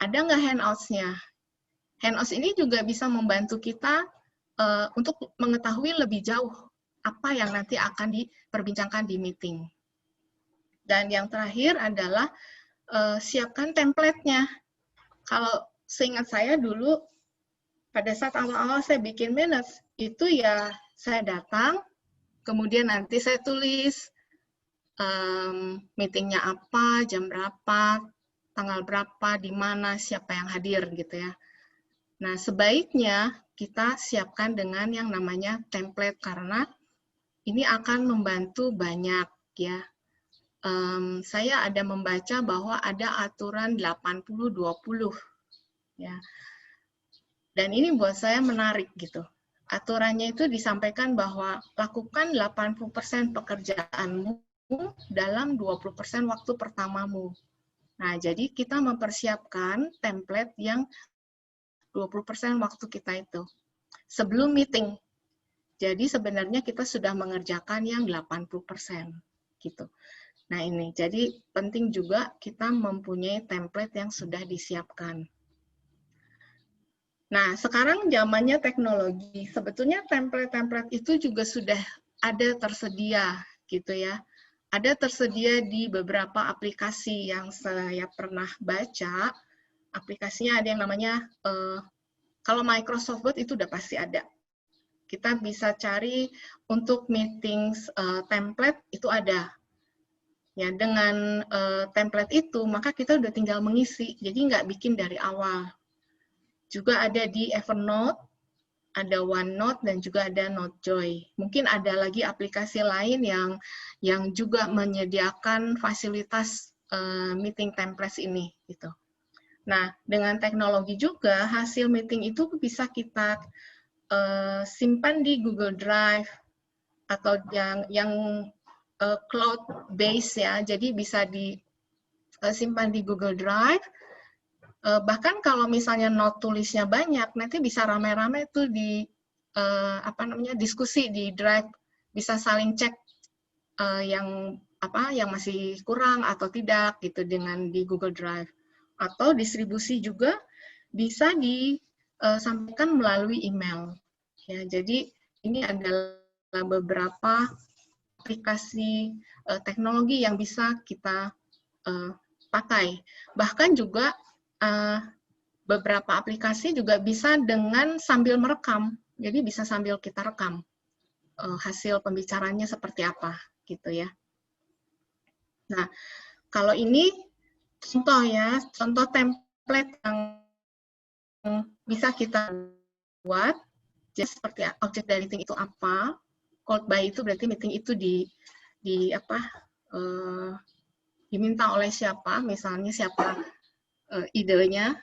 ada nggak handouts-nya? Handouts ini juga bisa membantu kita untuk mengetahui lebih jauh apa yang nanti akan diperbincangkan di meeting. Dan yang terakhir adalah siapkan template-nya. Kalau seingat saya dulu, pada saat awal-awal saya bikin minutes, itu ya saya datang, kemudian nanti saya tulis meetingnya apa, jam berapa, tanggal berapa, di mana, siapa yang hadir gitu ya. Nah, sebaiknya kita siapkan dengan yang namanya template karena ini akan membantu banyak ya. Saya ada membaca bahwa ada aturan 80-20 ya. Dan ini buat saya menarik gitu. Aturannya itu disampaikan bahwa lakukan 80% pekerjaanmu dalam 20% waktu pertamamu. Nah, jadi kita mempersiapkan template yang 20% waktu kita itu sebelum meeting. Jadi sebenarnya kita sudah mengerjakan yang 80% gitu. Nah, ini jadi penting juga kita mempunyai template yang sudah disiapkan. Nah, sekarang zamannya teknologi. Sebetulnya template-template itu juga sudah ada tersedia gitu ya. Ada tersedia di beberapa aplikasi yang saya pernah baca. Aplikasinya ada yang namanya, kalau Microsoft Word itu udah pasti ada. Kita bisa cari untuk meetings template itu ada. Ya, dengan template itu, maka kita udah tinggal mengisi. Jadi nggak bikin dari awal. Juga ada di Evernote, ada OneNote, dan juga ada Notejoy. Mungkin ada lagi aplikasi lain yang juga menyediakan fasilitas meeting templates ini. Gitu. Nah, dengan teknologi juga, hasil meeting itu bisa kita simpan di Google Drive, atau yang cloud base ya, jadi bisa disimpan di Google Drive. Bahkan kalau misalnya note tulisnya banyak, nanti bisa rame-rame itu diskusi di Drive, bisa saling cek yang masih kurang atau tidak gitu dengan di Google Drive. Atau distribusi juga bisa disampaikan melalui email. Ya, jadi ini adalah beberapa aplikasi teknologi yang bisa kita pakai. Bahkan juga beberapa aplikasi juga bisa dengan sambil merekam. Jadi bisa sambil kita rekam hasil pembicaranya seperti apa gitu ya. Nah, kalau ini contoh ya, contoh template yang bisa kita buat. Jadi seperti object dari meeting itu apa? Called by itu berarti meeting itu diminta oleh siapa? Misalnya siapa idenya,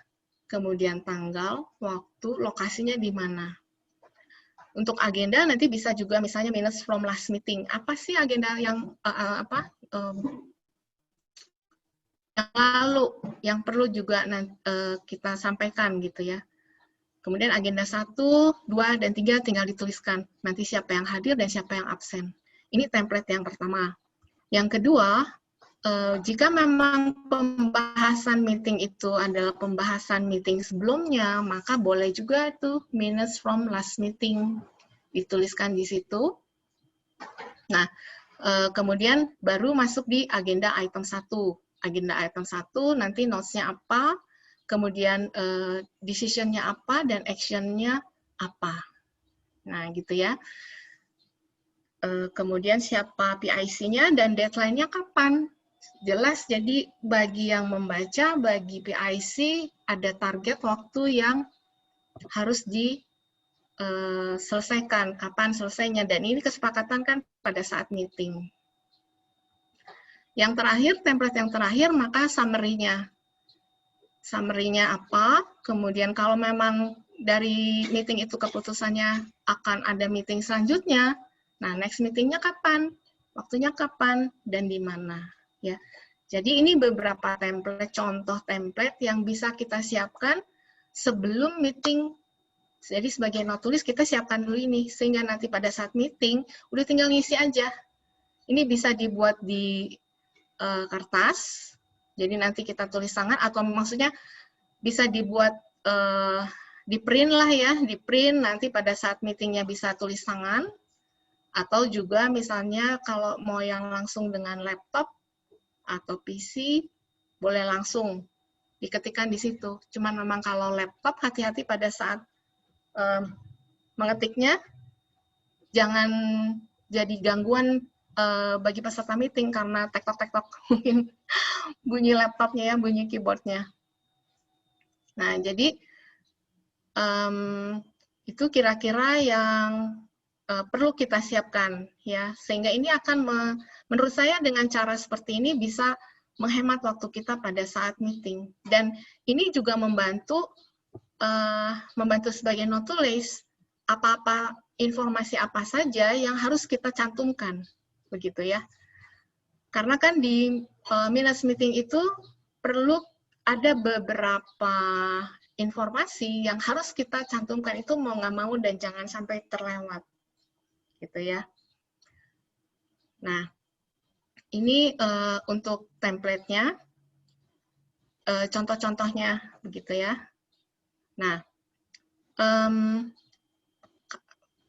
kemudian tanggal, waktu, lokasinya di mana. Untuk agenda nanti bisa juga misalnya minutes from last meeting. Apa sih agenda yang yang lalu yang perlu juga kita sampaikan gitu ya. Kemudian agenda 1, 2, dan 3 tinggal dituliskan. Nanti siapa yang hadir dan siapa yang absen. Ini template yang pertama. Yang kedua, jika memang pembahasan meeting itu adalah pembahasan meeting sebelumnya, maka boleh juga tuh minutes from last meeting dituliskan di situ. Nah, kemudian baru masuk di agenda item 1. Agenda item 1 nanti notes-nya apa, kemudian decision-nya apa, dan action-nya apa. Nah, gitu ya. Kemudian siapa PIC-nya dan deadline-nya kapan. Jelas, jadi bagi yang membaca, bagi PIC, ada target waktu yang harus diselesaikan, kapan selesainya. Dan ini kesepakatan kan pada saat meeting. Yang terakhir, template yang terakhir, maka summary-nya. Summary-nya apa, kemudian kalau memang dari meeting itu keputusannya akan ada meeting selanjutnya, nah next meeting-nya kapan, waktunya kapan, dan di mana. Ya, jadi ini beberapa template, contoh template yang bisa kita siapkan sebelum meeting. Jadi sebagai not tulis kita siapkan dulu ini, sehingga nanti pada saat meeting udah tinggal ngisi aja. Ini bisa dibuat di kertas, jadi nanti kita tulis tangan, atau maksudnya bisa dibuat di print lah ya, di print nanti pada saat meetingnya bisa tulis tangan, atau juga misalnya kalau mau yang langsung dengan laptop atau PC, boleh langsung diketikkan di situ. Cuman memang kalau laptop, hati-hati pada saat mengetiknya, jangan jadi gangguan bagi peserta meeting, karena tektok-tektok mungkin bunyi laptopnya ya, bunyi keyboardnya. Nah, jadi itu kira-kira yang perlu kita siapkan ya, sehingga ini akan menurut saya dengan cara seperti ini bisa menghemat waktu kita pada saat meeting, dan ini juga membantu sebagai not tulis apa-apa informasi apa saja yang harus kita cantumkan, begitu ya, karena kan di minutes meeting itu perlu ada beberapa informasi yang harus kita cantumkan, itu mau nggak mau dan jangan sampai terlewat. Gitu ya. Nah, ini untuk template-nya, contoh-contohnya begitu ya. Nah,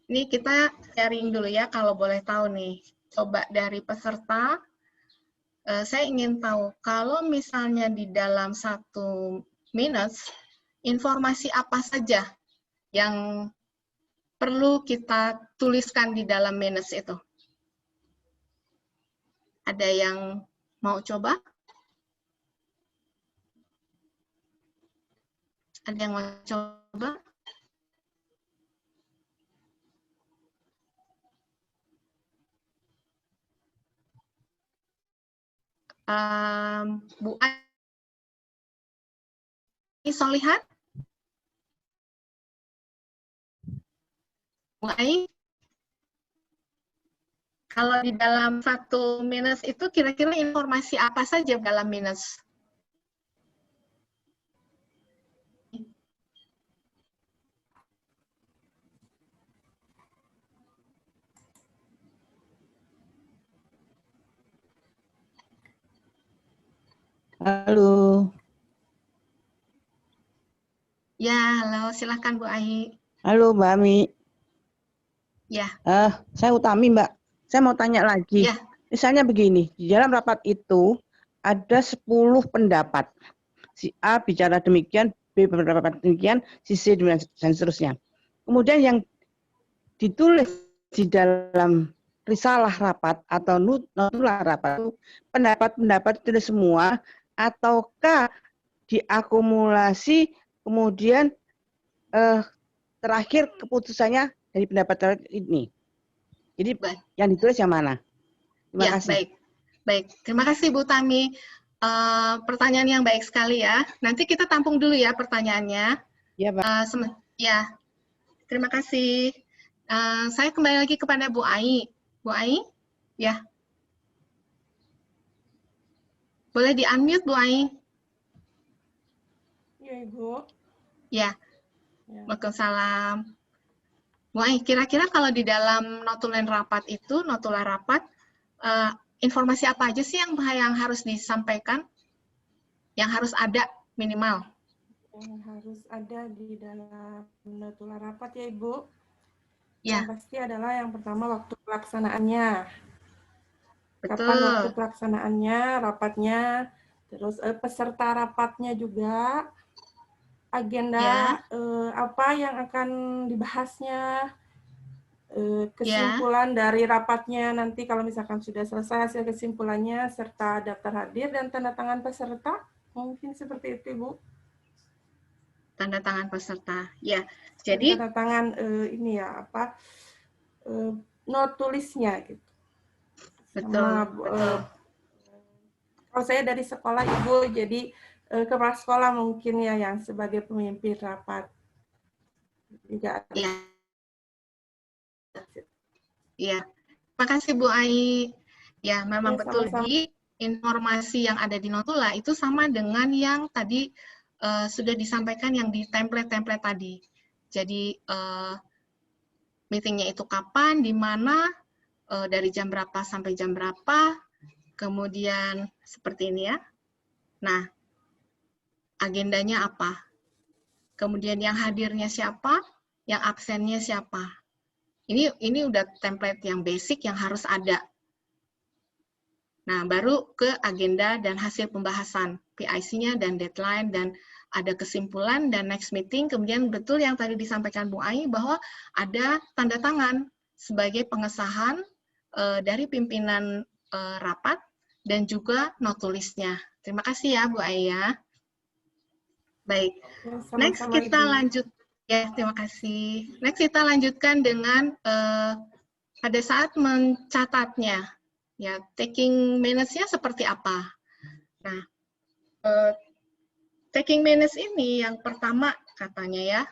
ini kita sharing dulu ya, kalau boleh tahu nih. Coba dari peserta, saya ingin tahu, kalau misalnya di dalam 1 minutes, informasi apa saja yang perlu kita tuliskan di dalam minutes itu? Ada yang mau coba? Ada yang mau coba? Bu Ai Solihat? Bu Ai? Kalau di dalam 1 minutes itu kira-kira informasi apa saja dalam minutes? Halo. Ya, halo, silakan Bu Ai. Halo Mbak Ami. Ya. Saya Utami Mbak. Saya mau tanya lagi. Ya. Misalnya begini, di dalam rapat itu ada 10 pendapat. Si A bicara demikian, B berpendapat demikian, si C dan seterusnya. Kemudian yang ditulis di dalam risalah rapat atau notulah rapat itu pendapat-pendapat itu semua ataukah diakumulasi kemudian terakhir keputusannya dari pendapat ini. Jadi yang ditulis yang mana? Terima kasih. Baik. Terima kasih Bu Tami. Pertanyaan yang baik sekali ya. Nanti kita tampung dulu ya pertanyaannya. Ya, Pak. Ya, terima kasih. Saya kembali lagi kepada Bu Ai. Bu Ai, ya. Boleh di-unmute Bu Ai? Ya, Ibu. Ya. Waalaikumsalam. Bu Ai, kira-kira kalau di dalam notulen rapat itu, notula rapat, informasi apa aja sih yang harus disampaikan? Yang harus ada minimal? Yang harus ada di dalam notula rapat ya, Ibu. Ya. Yang pasti adalah yang pertama waktu pelaksanaannya. Betul. Kapan waktu pelaksanaannya, rapatnya, terus peserta rapatnya juga, agenda apa yang akan dibahasnya, kesimpulan dari rapatnya nanti kalau misalkan sudah selesai hasil kesimpulannya, serta daftar hadir dan tanda tangan peserta. Mungkin seperti itu, Ibu. Tanda tangan peserta, ya. Jadi tanda tangan ini ya apa not tulisnya gitu. Betul. Kalau saya dari sekolah Ibu, jadi kepala sekolah mungkin ya yang sebagai pemimpin rapat. Juga ada. Iya. Makasih Bu Ai. Ya, memang betul sama-sama. Di informasi yang ada di notula itu sama dengan yang tadi sudah disampaikan yang di template-template tadi. Jadi meetingnya itu kapan, di mana, dari jam berapa sampai jam berapa, kemudian seperti ini ya. Nah, agendanya apa? Kemudian yang hadirnya siapa, yang absennya siapa. Ini udah template yang basic yang harus ada. Nah, baru ke agenda dan hasil pembahasan, PIC-nya dan deadline, dan ada kesimpulan dan next meeting. Kemudian betul yang tadi disampaikan Bu Ai bahwa ada tanda tangan sebagai pengesahan dari pimpinan rapat dan juga notulisnya. Terima kasih ya Bu Ai ya. Baik, next kita lanjut. Ya, terima kasih. Next kita lanjutkan dengan pada saat mencatatnya. Ya, taking minutes-nya seperti apa? Nah, taking minutes ini yang pertama katanya ya,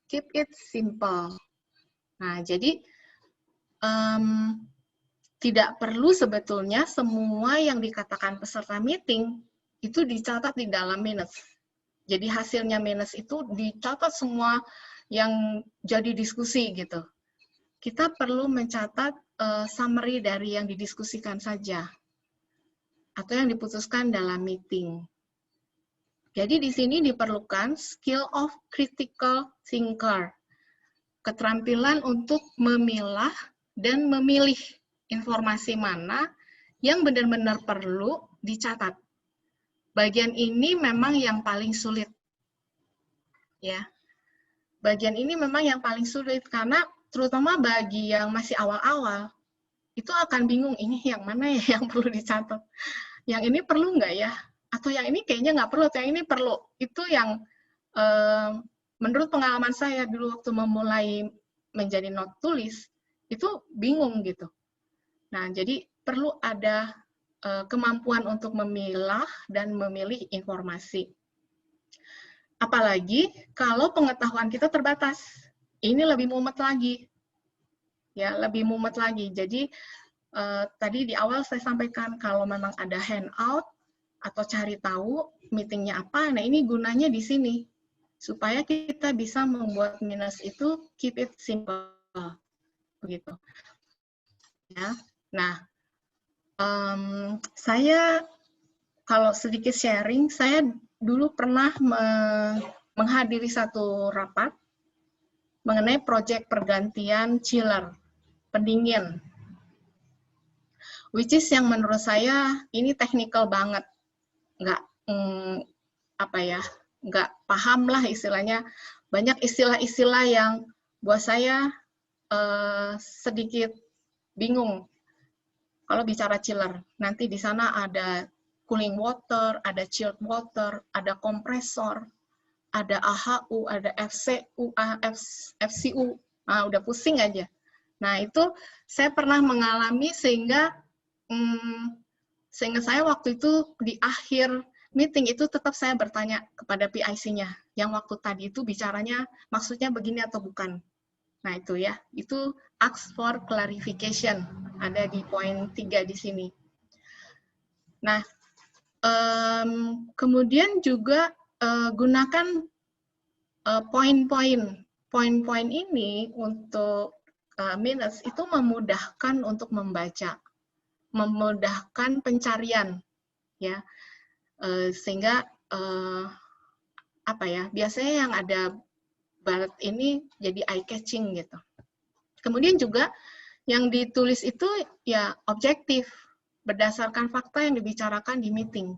keep it simple. Nah, jadi tidak perlu sebetulnya semua yang dikatakan peserta meeting itu dicatat di dalam minutes. Jadi hasilnya minutes itu dicatat semua yang jadi diskusi gitu. Kita perlu mencatat summary dari yang didiskusikan saja atau yang diputuskan dalam meeting. Jadi di sini diperlukan skill of critical thinker, keterampilan untuk memilah dan memilih informasi mana yang benar-benar perlu dicatat. Bagian ini memang yang paling sulit. Ya. Bagian ini memang yang paling sulit karena terutama bagi yang masih awal-awal, itu akan bingung, ini yang mana ya yang perlu dicatat. Yang ini perlu nggak ya? Atau yang ini kayaknya nggak perlu, atau yang ini perlu. Itu yang menurut pengalaman saya dulu waktu memulai menjadi not tulis, itu bingung gitu. Nah, jadi perlu ada kemampuan untuk memilah dan memilih informasi. Apalagi kalau pengetahuan kita terbatas. Ini lebih mumet lagi. Ya, lebih mumet lagi. Jadi tadi di awal saya sampaikan kalau memang ada handout atau cari tahu meetingnya apa, nah ini gunanya di sini. Supaya kita bisa membuat minus itu keep it simple. Begitu. Ya. Nah, saya kalau sedikit sharing, saya dulu pernah menghadiri satu rapat mengenai proyek pergantian chiller, pendingin. Which is yang menurut saya ini technical banget. Nggak, nggak paham lah istilahnya. Banyak istilah-istilah yang buat saya sedikit bingung. Kalau bicara chiller, nanti di sana ada cooling water, ada chilled water, ada kompresor, ada AHU, ada FCU. Nah, udah pusing aja. Nah, itu saya pernah mengalami sehingga saya waktu itu di akhir meeting itu tetap saya bertanya kepada PIC-nya, yang waktu tadi itu bicaranya maksudnya begini atau bukan. Nah, itu ya, itu ask for clarification, ada di poin 3 di sini. Nah, kemudian juga gunakan poin-poin ini untuk minutes itu memudahkan untuk membaca, memudahkan pencarian, ya, sehingga biasanya yang ada barat ini jadi eye catching gitu. Kemudian juga yang ditulis itu ya objektif, berdasarkan fakta yang dibicarakan di meeting.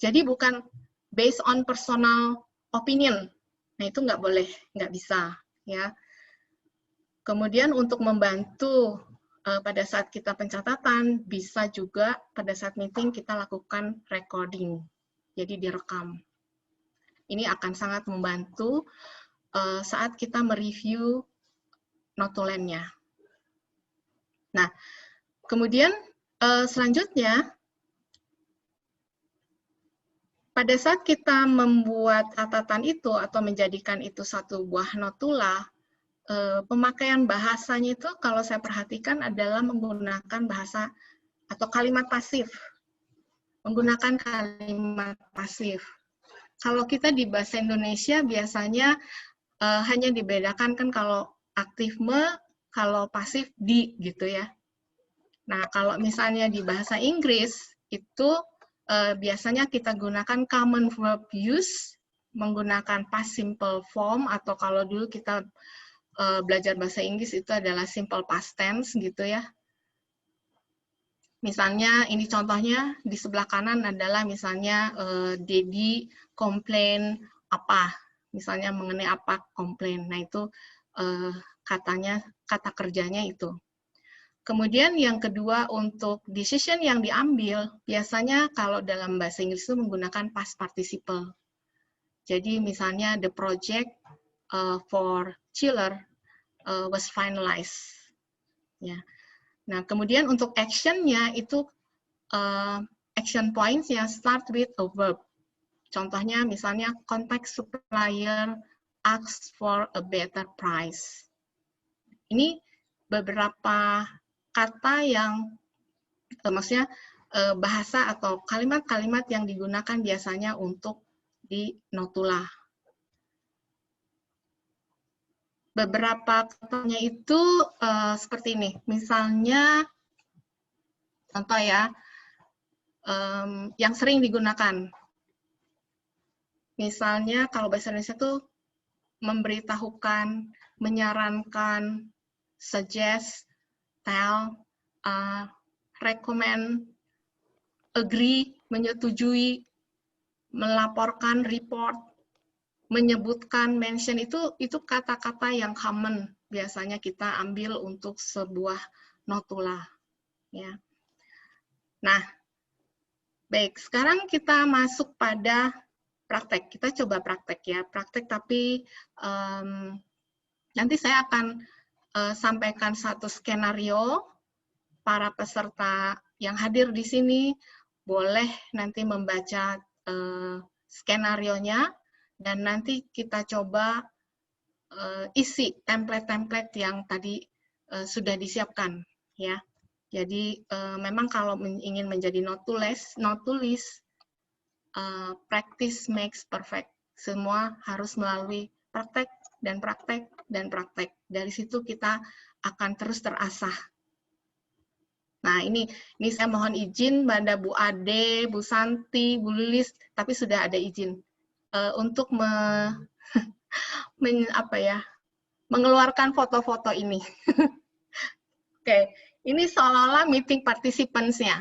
Jadi bukan based on personal opinion. Nah, itu nggak boleh, nggak bisa, ya. Kemudian untuk membantu pada saat kita pencatatan, bisa juga pada saat meeting kita lakukan recording, jadi direkam. Ini akan sangat membantu saat kita mereview notulennya. Nah, kemudian selanjutnya, pada saat kita membuat catatan itu atau menjadikan itu satu buah notula, pemakaian bahasanya itu kalau saya perhatikan adalah menggunakan bahasa atau kalimat pasif. Menggunakan kalimat pasif. Kalau kita di bahasa Indonesia biasanya hanya dibedakan kan kalau aktif kalau pasif di gitu ya. Nah, kalau misalnya di bahasa Inggris itu biasanya kita gunakan common verb use menggunakan past simple form, atau kalau dulu kita belajar bahasa Inggris itu adalah simple past tense gitu ya. Misalnya ini contohnya di sebelah kanan adalah misalnya Dedi komplain apa, misalnya mengenai apa komplain. Nah itu kata kerjanya itu. Kemudian yang kedua untuk decision yang diambil biasanya kalau dalam bahasa Inggris itu menggunakan past participle. Jadi misalnya the project for chiller was finalized. Ya. Nah, kemudian untuk action-nya itu action points yang start with a verb. Contohnya misalnya contact supplier, ask for a better price. Ini beberapa kata yang maksudnya bahasa atau kalimat-kalimat yang digunakan biasanya untuk di notula. Beberapa katanya itu seperti ini. Misalnya, contoh ya, yang sering digunakan. Misalnya kalau bahasa Indonesia itu memberitahukan, menyarankan, suggest, tell, recommend, agree, menyetujui, melaporkan, report, menyebutkan, mention, itu kata-kata yang common biasanya kita ambil untuk sebuah notula. Ya. Nah, baik, sekarang kita masuk pada praktek. Kita coba praktek ya, praktek tapi nanti saya akan sampaikan satu skenario. Para peserta yang hadir di sini boleh nanti membaca skenario-nya dan nanti kita coba isi template-template yang tadi sudah disiapkan ya. Jadi memang kalau ingin menjadi notulis, practice makes perfect. Semua harus melalui praktek dan praktek dan praktek. Dari situ kita akan terus terasah. Nah, ini saya mohon izin pada Bu Ade, Bu Santi, Bu Lilis, tapi sudah ada izin untuk mengeluarkan foto-foto ini. Oke, ini seolah-olah meeting participants-nya.